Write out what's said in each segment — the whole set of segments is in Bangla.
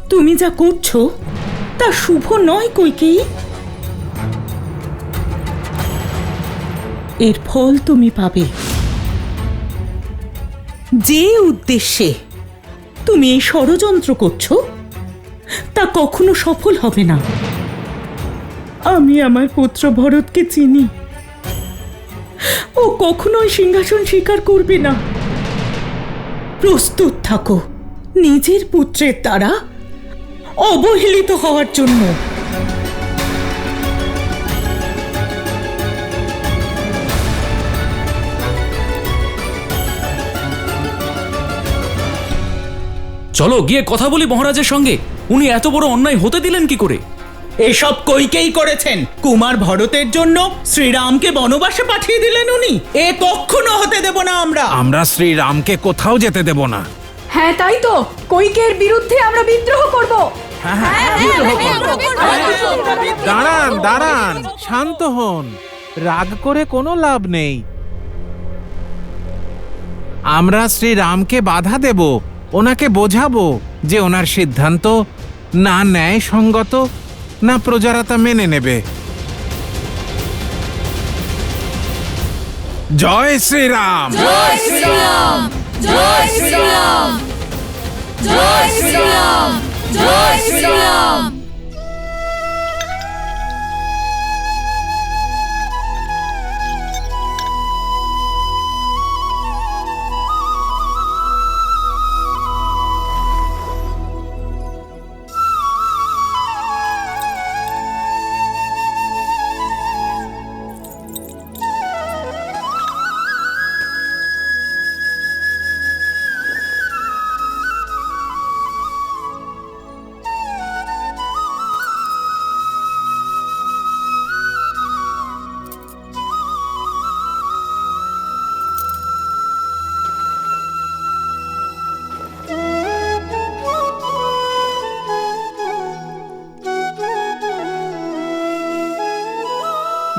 তুমি যা করছো তা শুভ নয় কইকেয়ী। এর ফল তুমি পাবে। যে উদ্দেশ্যে তুমি এই ষড়যন্ত্র করছো তা কখনো সফল হবে না। আমি আমার পুত্র ভরতকে চিনি। ও কখনোই সিংহাসন স্বীকার করবে না। প্রস্তুত থাকো নিজের পুত্রের দ্বারা অবহেলিত হওয়ার জন্য। চলো গিয়ে কথা বলি মহারাজের সঙ্গে। উনি এত বড় অন্যায় হতে দিলেন কি করে? এসব কইকেই করেছেন। কুমার ভরতের জন্য শ্রীরামকে বনবাসে পাঠিয়ে দিলেন উনি। এ কখনো হতে দেব না আমরা। আমরা শ্রীরামকে কোথাও যেতে দেব না। হ্যাঁ তাই তো, কৈকের বিরুদ্ধে আমরা বিদ্রোহ করব। দাঁড়ান দাঁড়ান, শান্ত হন। রাগ করে কোনো লাভ নেই। আমরা শ্রীরামকে বাধা দেব, ওনাকে বোঝাবো যে ওনার সিদ্ধান্ত না ন্যায়সঙ্গত না প্রজারা তা মেনে নেবে। জয় শ্রীরাম। জয় শ্রীরাম, জয় শ্রীরাম, জয় শ্রীরাম, জয় শ্রীরাম।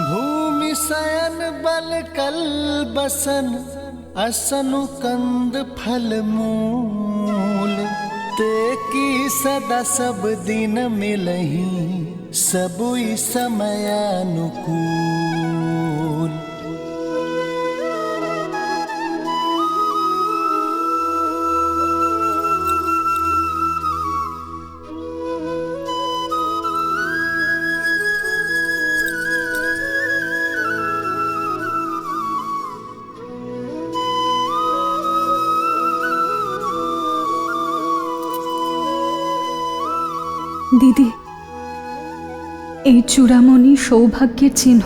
भूमि शयन बल कल बसन असनु कंद फल मूल ते की सदा सब दिन मिलही सबुई समयानुकूल। দিদি, এই চূড়ামণি সৌভাগ্যের চিহ্ন।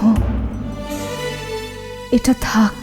এটা থাক।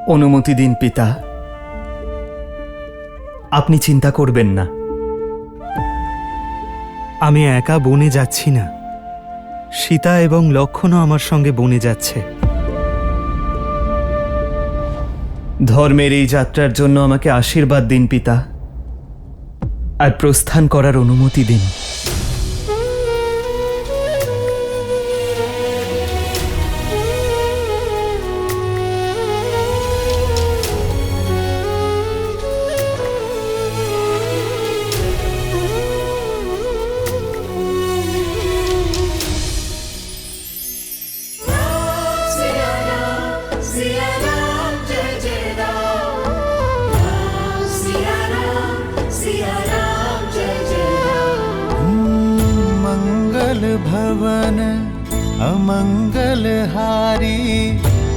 অনুমতি দিন পিতা। আপনি চিন্তা করবেন না। আমি একা বনে যাচ্ছি না, সীতা এবং লক্ষ্মণও আমার সঙ্গে বনে যাচ্ছে। ধর্মের এই যাত্রার জন্য আমাকে আশীর্বাদ দিন পিতা, আর প্রস্থান করার অনুমতি দিন। मंगल भवन अमंगल हारी,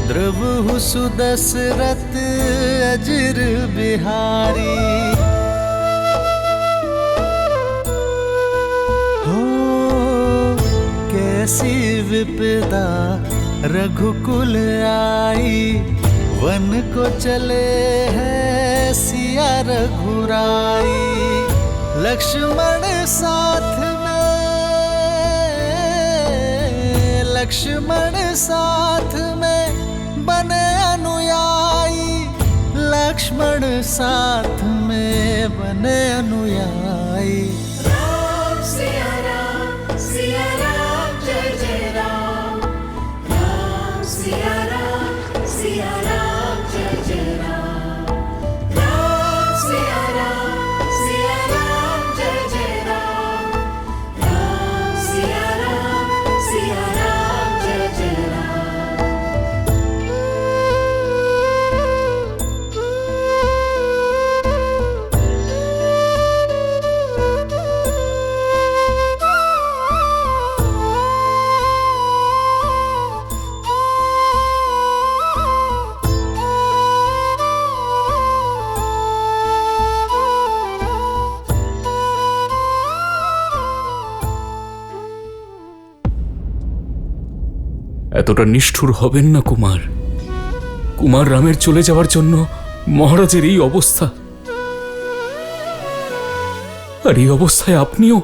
द्रवहु सुदशरथ अजिर बिहारी। हो कैसी विपदा रघुकुल आई, वन को चले हैं सिया रघुराई। लक्ष्मण साथ में, लक्ष्मण साथ में बने अनुयायी, लक्ष्मण साथ में बने अनुयायी। राम सिया राम जय जय राम, राम सिया राम जय जय राम, राम सिया राम जय जय राम, राम सिया राम जय जय राम। এতটা নিষ্ঠুর হবেন না কুমার। কুমার রামের চলে যাওয়ার জন্য মহারাজের এই অবস্থা, আর এই অবস্থায় আপনিও।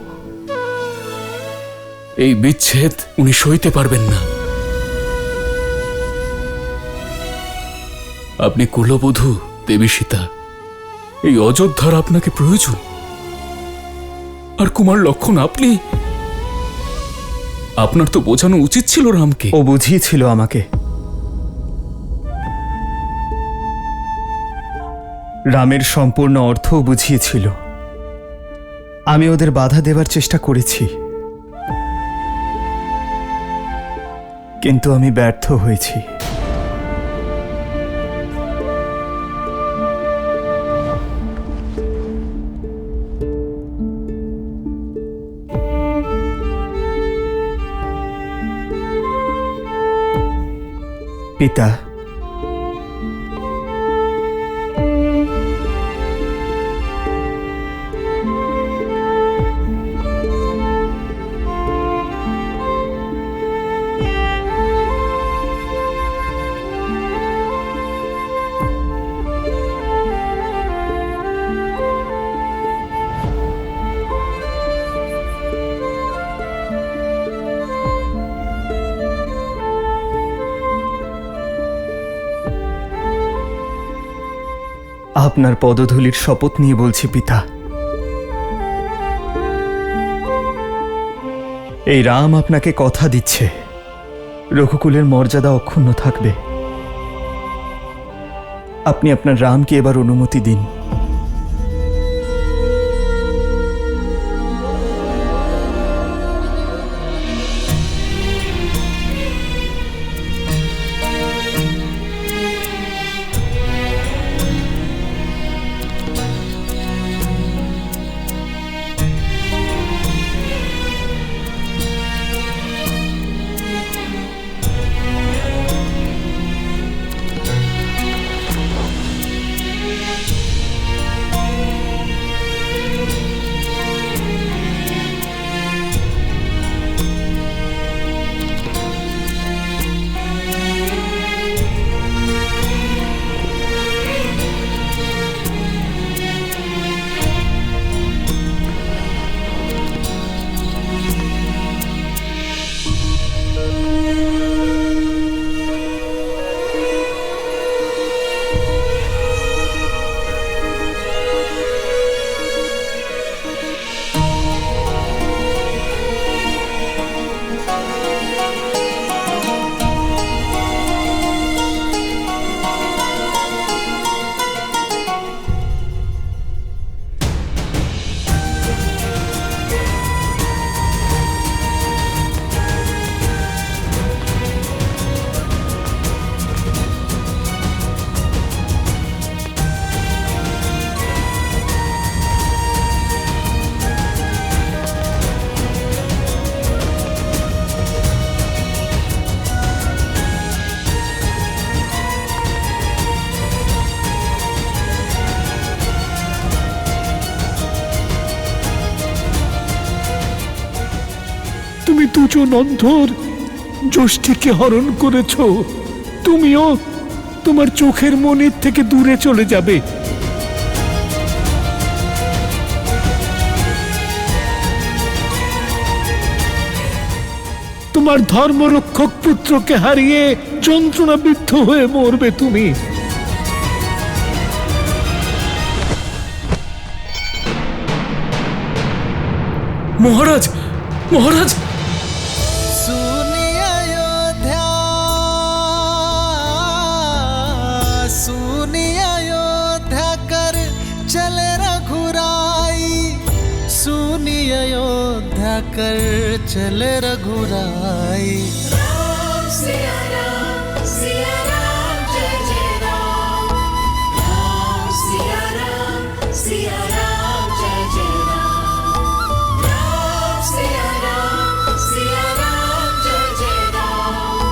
এই বিচ্ছেদ উনি সইতে পারবেন না। আপনি কুলবধূ দেবী সীতা, এই অযোধ্যার আপনাকে প্রয়োজন। আর কুমার লক্ষণ আপনি, আপনার তো বোঝানো উচিত ছিল রামকে। ও বুঝিয়েছিল আমাকে। রামের সম্পূর্ণ অর্থও বুঝিয়েছিল। আমি ওদের বাধা দেওয়ার চেষ্টা করেছি, কিন্তু আমি ব্যর্থ হয়েছি। পিতা, আপনার পদধূলির শপথ নিয়ে বলছি পিতা, এই রাম আপনাকে কথা দিচ্ছে রঘুকুলের মর্যাদা অক্ষুণ্ণ থাকবে। আপনি আপনার রামকে এবার অনুমতি দিন। দুজন অন্ধর যষ্টিকে হরণ করেছ, তুমিও তোমার চোখের মনির থেকে দূরে চলে যাবে। তোমার ধর্মরক্ষক পুত্রকে হারিয়ে যন্ত্রণাবিদ্ধ হয়ে মরবে তুমি। মহারাজ, মহারাজ! सुनिए अयोध्या, सुनिए अयोध्या कर चले रघुराई, सुनिए अयोध्या कर चले रघुराई। राम सिया राम जय जय राम। राम सिया राम जय जय राम। राम सिया राम जय जय राम। राम सिया राम जय जय राम।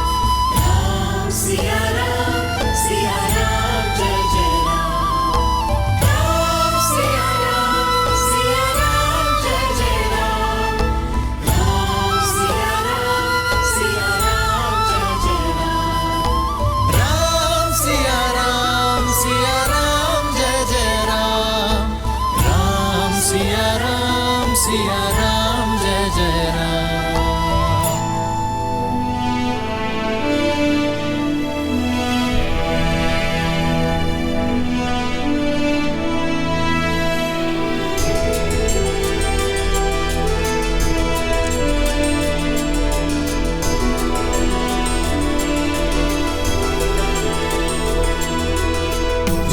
राम सिया राम जय जय राम। राम सिया राम जय जय राम। राम सिया राम जय जय राम। राम सिया राम जय जय राम।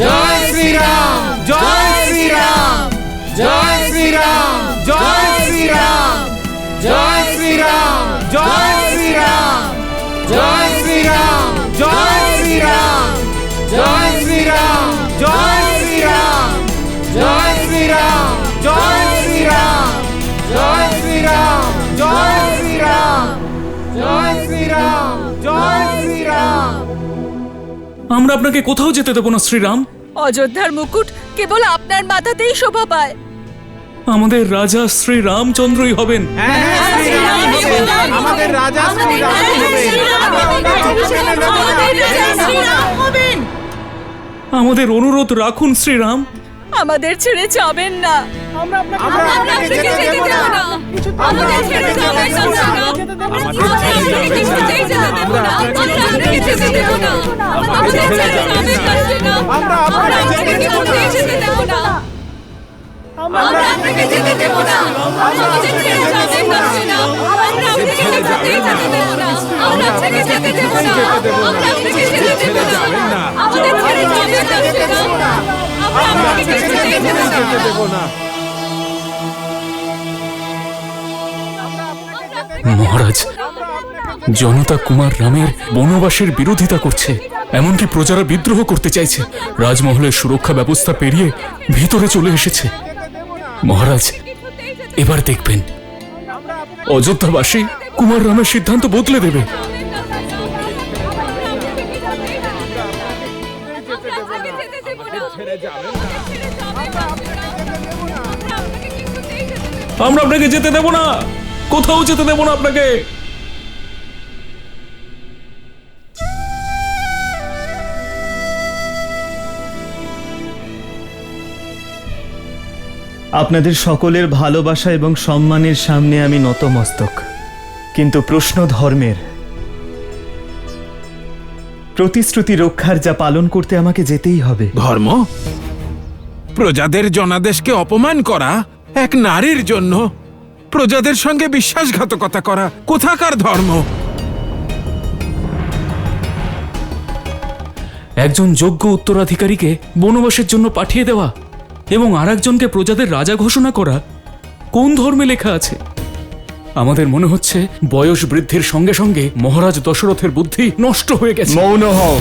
জয় শ্রীরাম, জয় শ্রীরাম, জয় শ্রীরাম, জয় শ্রীরাম, জয় শ্রীরাম, জয় শ্রীরাম, জয় শ্রীরাম, জয় শ্রীরাম, জয় শ্রীরাম, জয় শ্রীরাম, জয় শ্রীরাম, জয় শ্রীরাম, জয় শ্রীরাম, জয় শ্রীরাম, জয় শ্রীরাম, জয় শ্রীরাম। আমরা আপনাকে কোথাও যেতে দেব না শ্রীরাম। অযোধ্যার মুকুট কেবল আপনার মাথাতেই শোভা পায়। আমাদের রাজা শ্রী রামচন্দ্রই হবেন। আমাদের রাজা আমাদের অনুরোধ রাখুন শ্রীরাম। আমাদের ছেড়ে যাবেন না। আপনাকে যেতে দেব না। আমাদের ছেড়ে যাবেন না। আপনাকে কিছুতেই যেতে দেব না। আপনাকে যেতে দেব না। আমাদের ছেড়ে যাবেন না। আপনাকে কিছুতেই যেতে দেব না। আপনাকে যেতে দেব না। আমাদের ছেড়ে যাবেন না। আপনাকে কিছুতেই যেতে দেব না। আপনাকে যেতে দেব না। আপনাকে যেতে দেব না। আমাদের ছেড়ে যাবেন না। আপনাকে কিছুতেই যেতে দেব না। মহারাজ, জনতা কুমার রামের বনবাসের বিরোধিতা করছে, এমনকি প্রজারা বিদ্রোহ করতে চাইছে। রাজমহলের সুরক্ষা ব্যবস্থা পেরিয়ে ভিতরে চলে এসেছে। মহারাজ, এবার দেখবেন অযোধ্যাবাসী কুমার রামের সিদ্ধান্ত বদলে দেবে। আমরা আপনাকে যেতে দেব না, কোথাও যেতে দেব না আপনাকে। আপনাদের সকলের ভালোবাসা এবং সম্মানের সামনে আমি নতমস্তক, কিন্তু প্রশ্ন ধর্মের। প্রতিশ্রুতি রক্ষার যা পালন করতে আমাকে যেতেই হবে। ধর্ম? প্রজাদের জনাদেশকে অপমান করা এক নারীর জন্য, প্রজাদের সঙ্গে বিশ্বাসঘাতকতা করা কোথাকার ধর্ম? একজন যোগ্য উত্তরাধিকারীকে বনবাসের জন্য পাঠিয়ে দেওয়া এবং আরেকজনকে প্রজাদের রাজা ঘোষণা করা কোন ধর্মে লেখা আছে? আমাদের মনে হচ্ছে বয়স বৃদ্ধির সঙ্গে সঙ্গে মহারাজ দশরথের বুদ্ধি নষ্ট হয়ে গেছে। মৌন হও।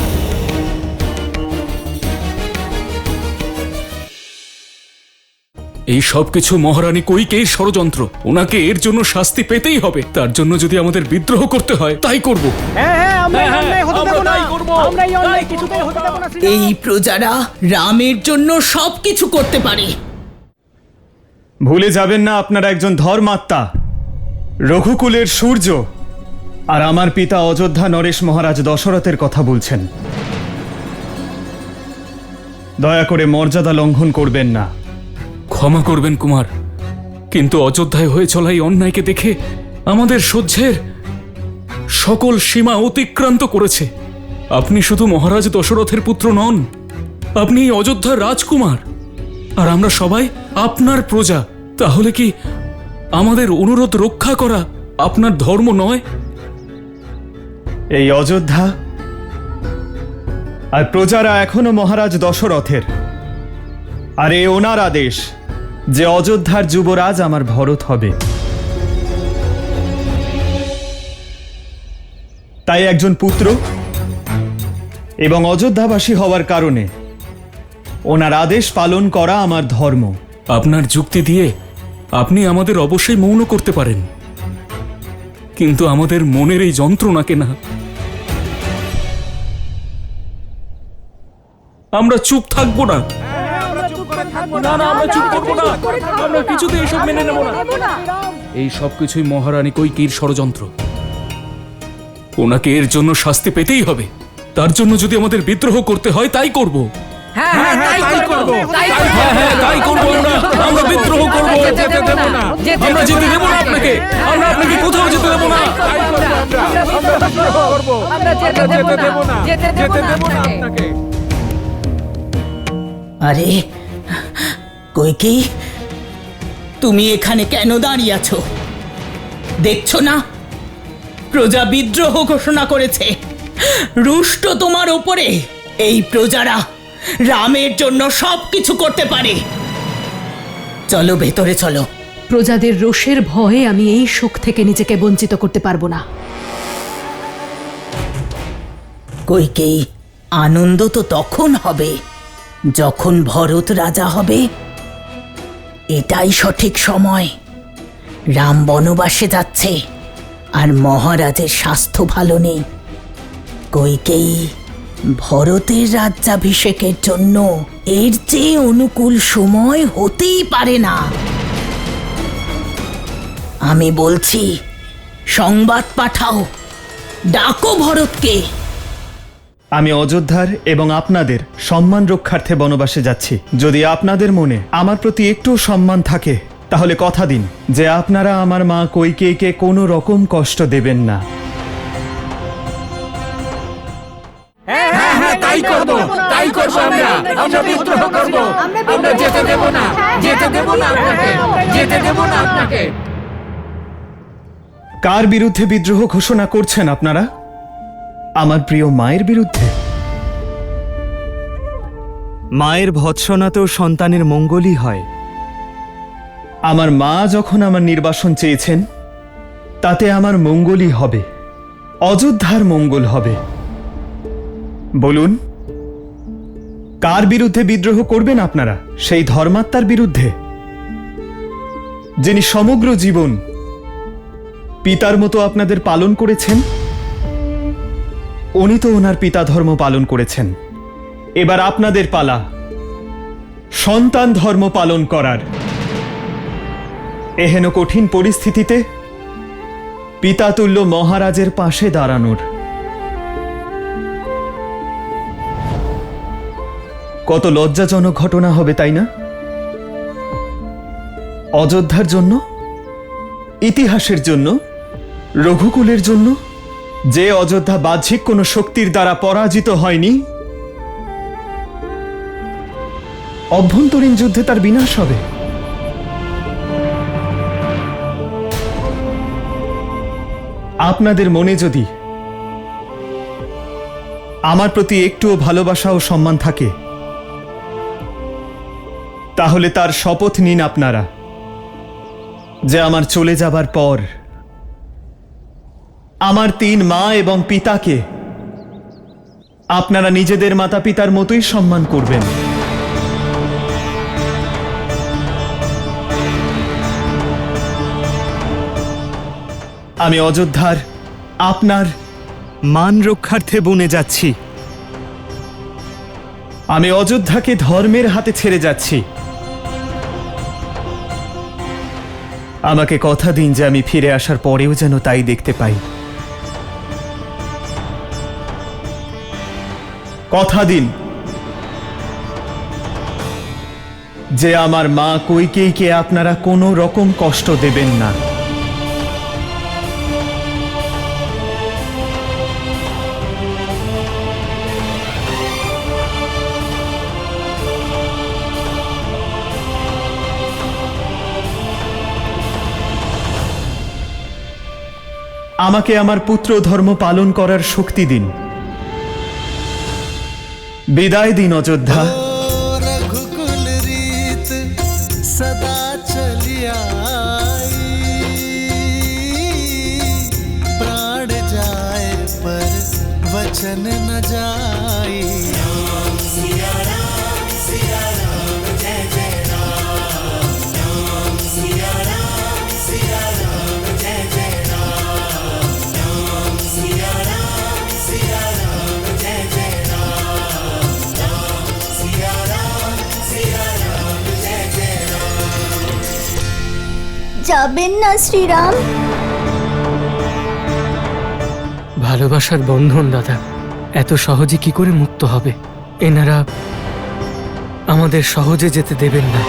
এই সবকিছু মহারানী কৈকেয়ীর ষড়যন্ত্র। ওনাকে এর জন্য শাস্তি পেতেই হবে। তার জন্য যদি আমাদের বিদ্রোহ করতে হয় তাই করব। এই প্রজারা রামের জন্য সবকিছু করতে পারে। ভুলে যাবেন না আপনারা একজন ধর্মাত্মা। রঘুকুলের সূর্য আর আমার পিতা অযোধ্যা নরেশ মহারাজ দশরথের কথা বলছেন। দয়া করে মর্যাদা লঙ্ঘন করবেন না। ক্ষমা করবেন কুমার, কিন্তু অযোধ্যায় হয়ে চলা এই অন্যায়কে দেখে আমাদের সহ্যের সকল সীমা অতিক্রান্ত করেছে। আপনি শুধু মহারাজ দশরথের পুত্র নন, আপনি এই অযোধ্যার রাজকুমার, আর আমরা সবাই আপনার প্রজা। তাহলে কি আমাদের অনুরোধ রক্ষা করা আপনার ধর্ম নয়? এই অযোধ্যা আর প্রজারা এখনো মহারাজ দশরথের, আর এ ওনার আদেশ যে অযোধ্যার যুবরাজ আমার ভরত হবে। তাই একজন পুত্র এবং অযোধ্যাবাসী হওয়ার কারণে ওনার আদেশ পালন করা আমার ধর্ম। আপনার যুক্তি দিয়ে আপনি আমাদের অবশ্যই মৌন করতে পারেন, কিন্তু আমাদের মনের এই যন্ত্রণাকে না। আমরা চুপ থাকবো না। না না, আমরা চুপ করবো না। আমরা কিছুতে এসব মেনে নেব না। এই সব কিছুই মহারানী কৈকেয়ীর ষড়যন্ত্র। ওনাকে এর জন্য শাস্তি পেতেই হবে। তার জন্য যদি আমাদের বিদ্রোহ করতে হয় তাই করব। তাই করবো আমরা বিদ্রোহ করবো। আমরা যেতে দেবো না আপনাকে। আমরা আপনাকে কোথাও যেতে দেবো না। আরে কৈকেয়ী, তুমি এখানে কেন দাঁড়িয়ে আছো? দেখছো না প্রজা বিদ্রোহ ঘোষণা করেছে। রুষ্ট তোমার ওপরে। এই প্রজারা রামের জন্য সবকিছু করতে পারে। চলো ভেতরে চলো। প্রজাদের রোষের ভয়ে আমি এই সুখ থেকে নিজেকে বঞ্চিত করতে পারবো না। কৈকেয়ী, আনন্দ তো তখন হবে যখন ভরত রাজা হবে। এটাই সঠিক সময়। রাম বনবাসে যাচ্ছে আর মহারাজের স্বাস্থ্য ভালো নেই। কৈকেয়ী, ভরতের রাজ্যাভিষেকের জন্য এর চেয়ে অনুকূল সময় হতেই পারে না। আমি বলছি, সংবাদ পাঠাও, ডাকো ভরতকে। আমি অযোধ্যার এবং আপনাদের সম্মান রক্ষার্থে বনবাসে যাচ্ছি। যদি আপনাদের মনে আমার প্রতি একটু সম্মান থাকে তাহলে কথা দিন যে আপনারা আমার মা কৈকেয়ীকে কোনো রকম কষ্ট দেবেন না। তাই করবো আমরা। আমরা বিদ্রোহ করবো। আমরা যেতে দেব না। যেতে দেব না আপনাকে। যেতে দেব না আপনাকে। কার বিরুদ্ধে বিদ্রোহ ঘোষণা করছেন আপনারা? আমার প্রিয় মায়ের বিরুদ্ধে? মায়ের ভৎসনাতেও সন্তানের মঙ্গলই হয়। আমার মা যখন আমার নির্বাসন চেয়েছেন তাতে আমার মঙ্গলই হবে, অযোধ্যার মঙ্গল হবে। বলুন, কার বিরুদ্ধে বিদ্রোহ করবেন আপনারা? সেই ধর্মাত্মার বিরুদ্ধে যিনি সমগ্র জীবন পিতার মতো আপনাদের পালন করেছেন। উনি তো ওনার পিতা ধর্ম পালন করেছেন। এবার আপনাদের পালা সন্তান ধর্ম পালন করার। এহেন কঠিন পরিস্থিতিতে পিতাতুল্য মহারাজের পাশে দাঁড়ানোর। কত লজ্জাজনক ঘটনা হবে, তাই না? অযোধ্যার জন্য, ইতিহাসের জন্য, রঘুকুলের জন্য। যে অযোধ্যা বাহ্যিক কোনো শক্তির দ্বারা পরাজিত হয়নি, অভ্যন্তরীণ যুদ্ধে তার বিনাশ হবে। আপনাদের মনে যদি আমার প্রতি একটুও ভালোবাসা ও সম্মান থাকে তাহলে তার শপথ নিন আপনারা যে আমার চলে যাবার পর আমার 3 মা এবং পিতাকে আপনারা নিজেদের মাতা পিতার মতোই সম্মান করবেন। আমি অযোধ্যার আপনার মান রক্ষার্থে বনে যাচ্ছি। আমি অযোধ্যাকে ধর্মের হাতে ছেড়ে যাচ্ছি। আমাকে কথা দিন যে আমি ফিরে আসার পরেও যেন তাই দেখতে পাই। কথা দিন যে আমার মা কইকেয়ীকে আপনারা কোনো রকম কষ্ট দেবেন না। আমাকে আমার পুত্র ধর্ম পালন করার শক্তি দিন। বিদায় দিন অযোধ্যা। रघुकुल रीत सदा चली आई, प्राण जाए पर वचन न जाई। যাবেন না শ্রীরাম? ভালোবাসার বন্ধন দাদা, এত সহজে কি করে মুক্ত হবে? এনারা আমাদের সহজে যেতে দেবেন না।